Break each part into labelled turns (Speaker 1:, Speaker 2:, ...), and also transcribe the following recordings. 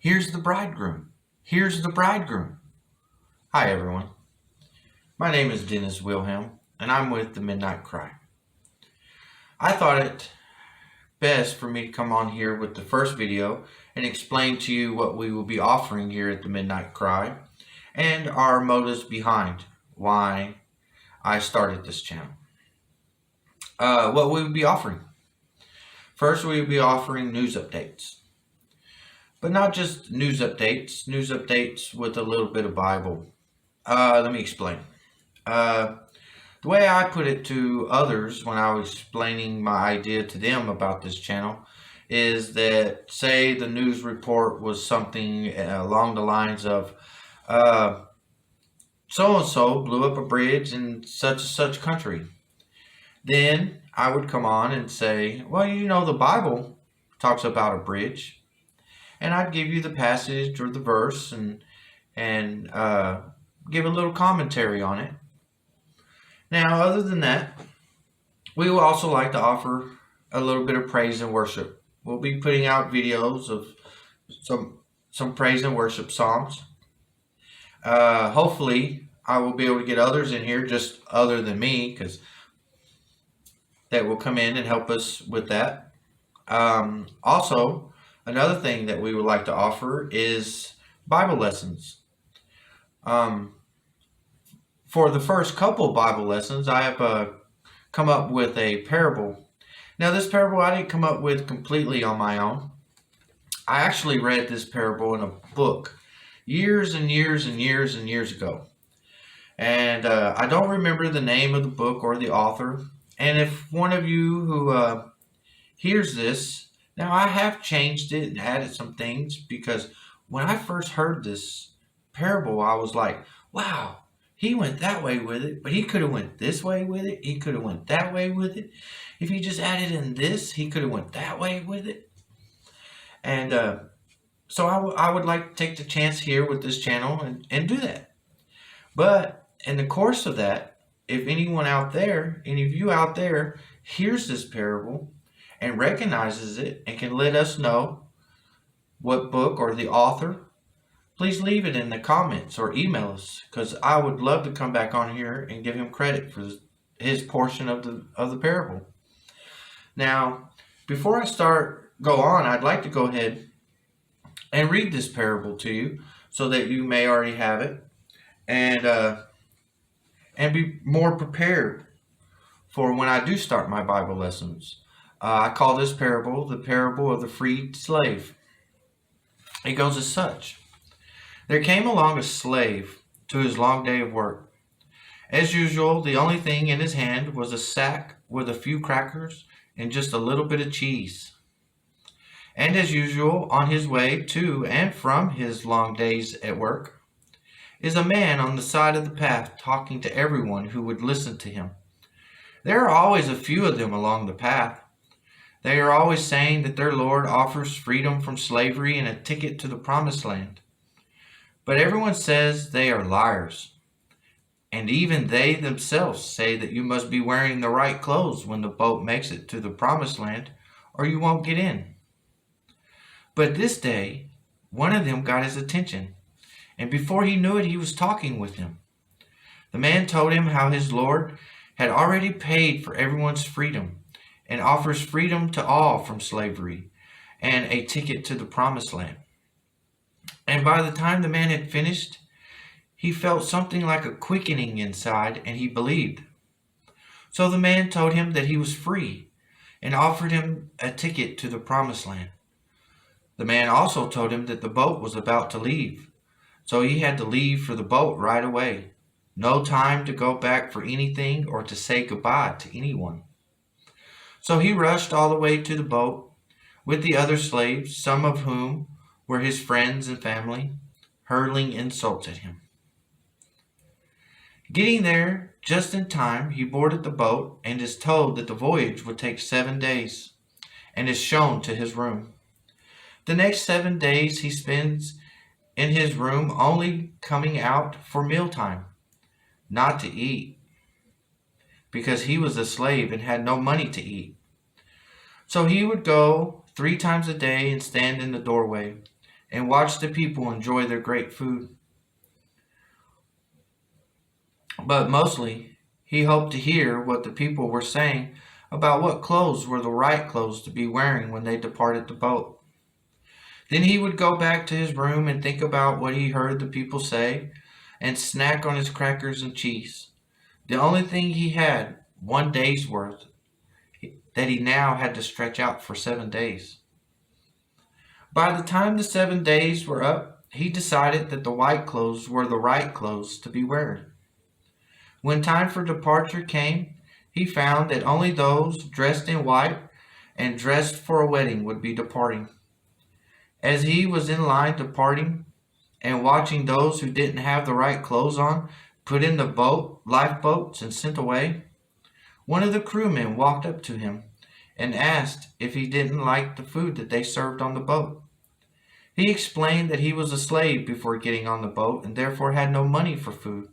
Speaker 1: Here's the bridegroom. Here's the bridegroom. Hi, everyone. My name is Dennis Wilhelm, and I'm with the Midnight Cry. I thought it best for me to come on here with the first video and explain to you what we will be offering here at the Midnight Cry and our motives behind why I started this channel. What we will be offering. First, we will be offering news updates. But not just news updates with a little bit of Bible. Let me explain. The way I put it to others when I was explaining my idea to them about this channel is that, say the news report was something along the lines of so-and-so blew up a bridge in such and such country. Then I would come on and say, well, you know, the Bible talks about a bridge. And I'd give you the passage or the verse and give a little commentary on it. Now, other than that, we will also like to offer a little bit of praise and worship. We'll be putting out videos of some praise and worship songs. Hopefully, I will be able to get others in here, just other than me, because that will come in and help us with that. Also, another thing that we would like to offer is Bible lessons. For the first couple Bible lessons, I have come up with a parable. Now, this parable I didn't come up with completely on my own. I actually read this parable in a book years and years and years and years ago. And I don't remember the name of the book or the author. And if one of you who hears this, now I have changed it and added some things, because when I first heard this parable, I was like, wow, he went that way with it, but he could have went this way with it. He could have went that way with it. If he just added in this, he could have went that way with it. And so I would like to take the chance here with this channel and do that. But in the course of that, if anyone out there, any of you out there, hears this parable and recognizes it and can let us know what book or the author, please leave it in the comments or email us, because I would love to come back on here and give him credit for his portion of the parable. Now, before I go on, I'd like to go ahead and read this parable to you so that you may already have it and be more prepared for when I do start my Bible lessons. I call this parable the parable of the freed slave. It goes as such. There came along a slave to his long day of work. As usual, the only thing in his hand was a sack with a few crackers and just a little bit of cheese. And as usual, on his way to and from his long days at work, is a man on the side of the path talking to everyone who would listen to him. There are always a few of them along the path. They are always saying that their Lord offers freedom from slavery and a ticket to the promised land. But everyone says they are liars. And even they themselves say that you must be wearing the right clothes when the boat makes it to the promised land, or you won't get in. But this day, one of them got his attention, and before he knew it, he was talking with him. The man told him how his Lord had already paid for everyone's freedom and offers freedom to all from slavery and a ticket to the promised land. And by the time the man had finished, he felt something like a quickening inside, and he believed. So the man told him that he was free and offered him a ticket to the promised land. The man also told him that the boat was about to leave, so he had to leave for the boat right away. No time to go back for anything or to say goodbye to anyone. So he rushed all the way to the boat with the other slaves, some of whom were his friends and family, hurling insults at him. Getting there just in time, he boarded the boat and is told that the voyage would take 7 days, and is shown to his room. The next 7 days he spends in his room, only coming out for mealtime, not to eat, because he was a slave and had no money to eat. So he would go 3 times a day and stand in the doorway and watch the people enjoy their great food. But mostly, he hoped to hear what the people were saying about what clothes were the right clothes to be wearing when they departed the boat. Then he would go back to his room and think about what he heard the people say and snack on his crackers and cheese. The only thing he had, 1 day's worth, that he now had to stretch out for 7 days. By the time the 7 days were up, he decided that the white clothes were the right clothes to be wearing. When time for departure came, he found that only those dressed in white and dressed for a wedding would be departing. As he was in line departing and watching those who didn't have the right clothes on put in the lifeboats and sent away, one of the crewmen walked up to him and asked if he didn't like the food that they served on the boat. He explained that he was a slave before getting on the boat and therefore had no money for food.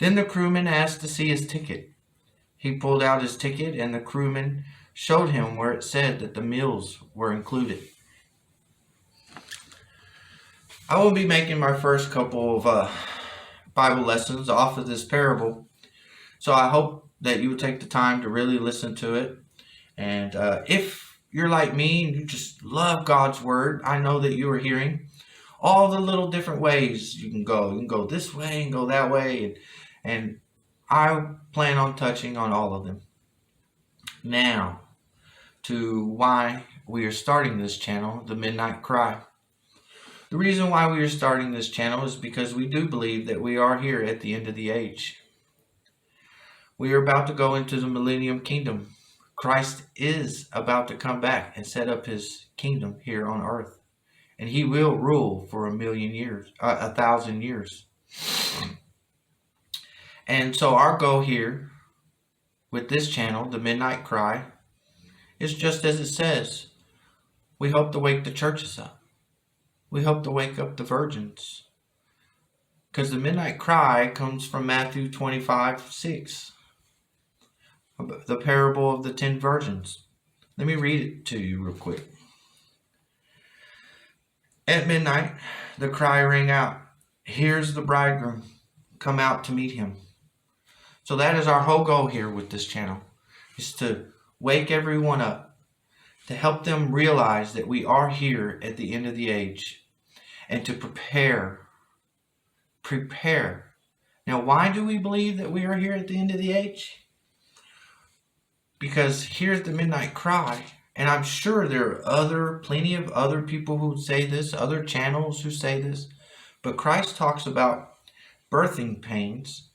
Speaker 1: Then the crewman asked to see his ticket. He pulled out his ticket and the crewman showed him where it said that the meals were included. I will be making my first couple of Bible lessons off of this parable, so I hope that you will take the time to really listen to it. And if you're like me and you just love God's word, I know that you are hearing all the little different ways you can go. You can go this way and go that way, and I plan on touching on all of them. Now, to why we are starting this channel, The Midnight Cry. The reason why we are starting this channel is because we do believe that we are here at the end of the age. We are about to go into the millennium kingdom. Christ is about to come back and set up his kingdom here on earth. And he will rule for 1,000 years. And so our goal here with this channel, The Midnight Cry, is just as it says. We hope to wake the churches up. We hope to wake up the virgins. Because the midnight cry comes from Matthew 25:6. The parable of the 10 virgins. Let me read it to you real quick. At midnight, the cry rang out, "Here's the bridegroom. Come out to meet him." So that is our whole goal here with this channel, is to wake everyone up, to help them realize that we are here at the end of the age, and to prepare. Now, why do we believe that we are here at the end of the age? Because here's the midnight cry, and I'm sure there are plenty of other people who say this, other channels who say this, but Christ talks about birthing pains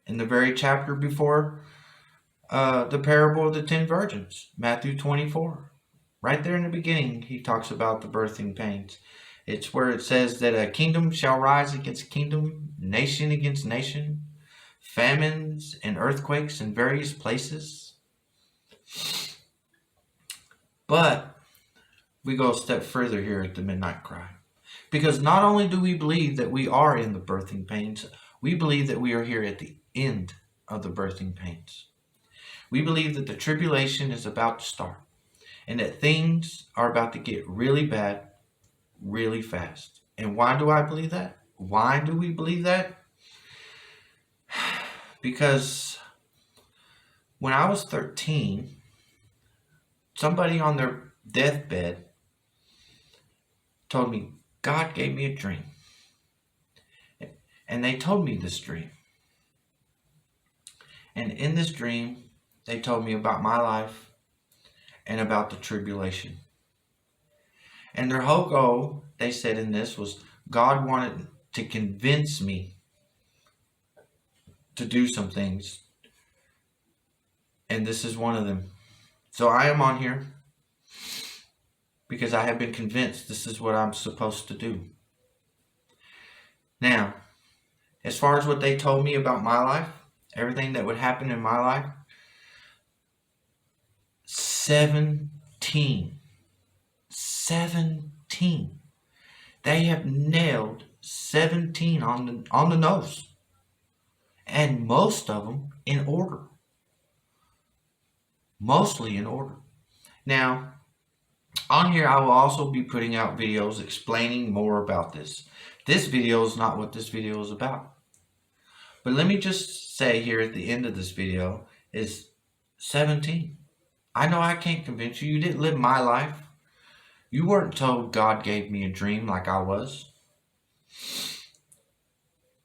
Speaker 1: in the very chapter before the parable of the 10 virgins, Matthew 24. Right there in the beginning, he talks about the birthing pains. It's where it says that a kingdom shall rise against kingdom, nation against nation, famines and earthquakes in various places. But we go a step further here at the midnight cry. Because not only do we believe that we are in the birthing pains, we believe that we are here at the end of the birthing pains. We believe that the tribulation is about to start and that things are about to get really bad really fast. And why do I believe that? Why do we believe that? Because when I was 13, somebody on their deathbed told me, God gave me a dream. And they told me this dream. And in this dream, they told me about my life and about the tribulation. And their whole goal, they said in this, was God wanted to convince me to do some things. And this is one of them. So I am on here because I have been convinced this is what I'm supposed to do. Now, as far as what they told me about my life, everything that would happen in my life, 17. They have nailed 17 on the nose. And most of them in order. Mostly in order. Now, On here, I will also be putting out videos explaining more about this. This video is not what this video is about. But let me just say here at the end of this video is 17. I know I can't convince you. You didn't live my life. You weren't told God gave me a dream like I was.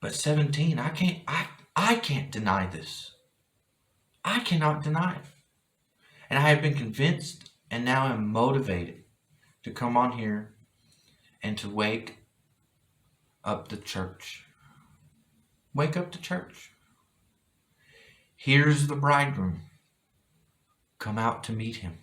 Speaker 1: But 17, I can't deny this. I cannot deny it. And I have been convinced and now am motivated to come on here and to wake up the church. Wake up the church. Here's the bridegroom. Come out to meet him.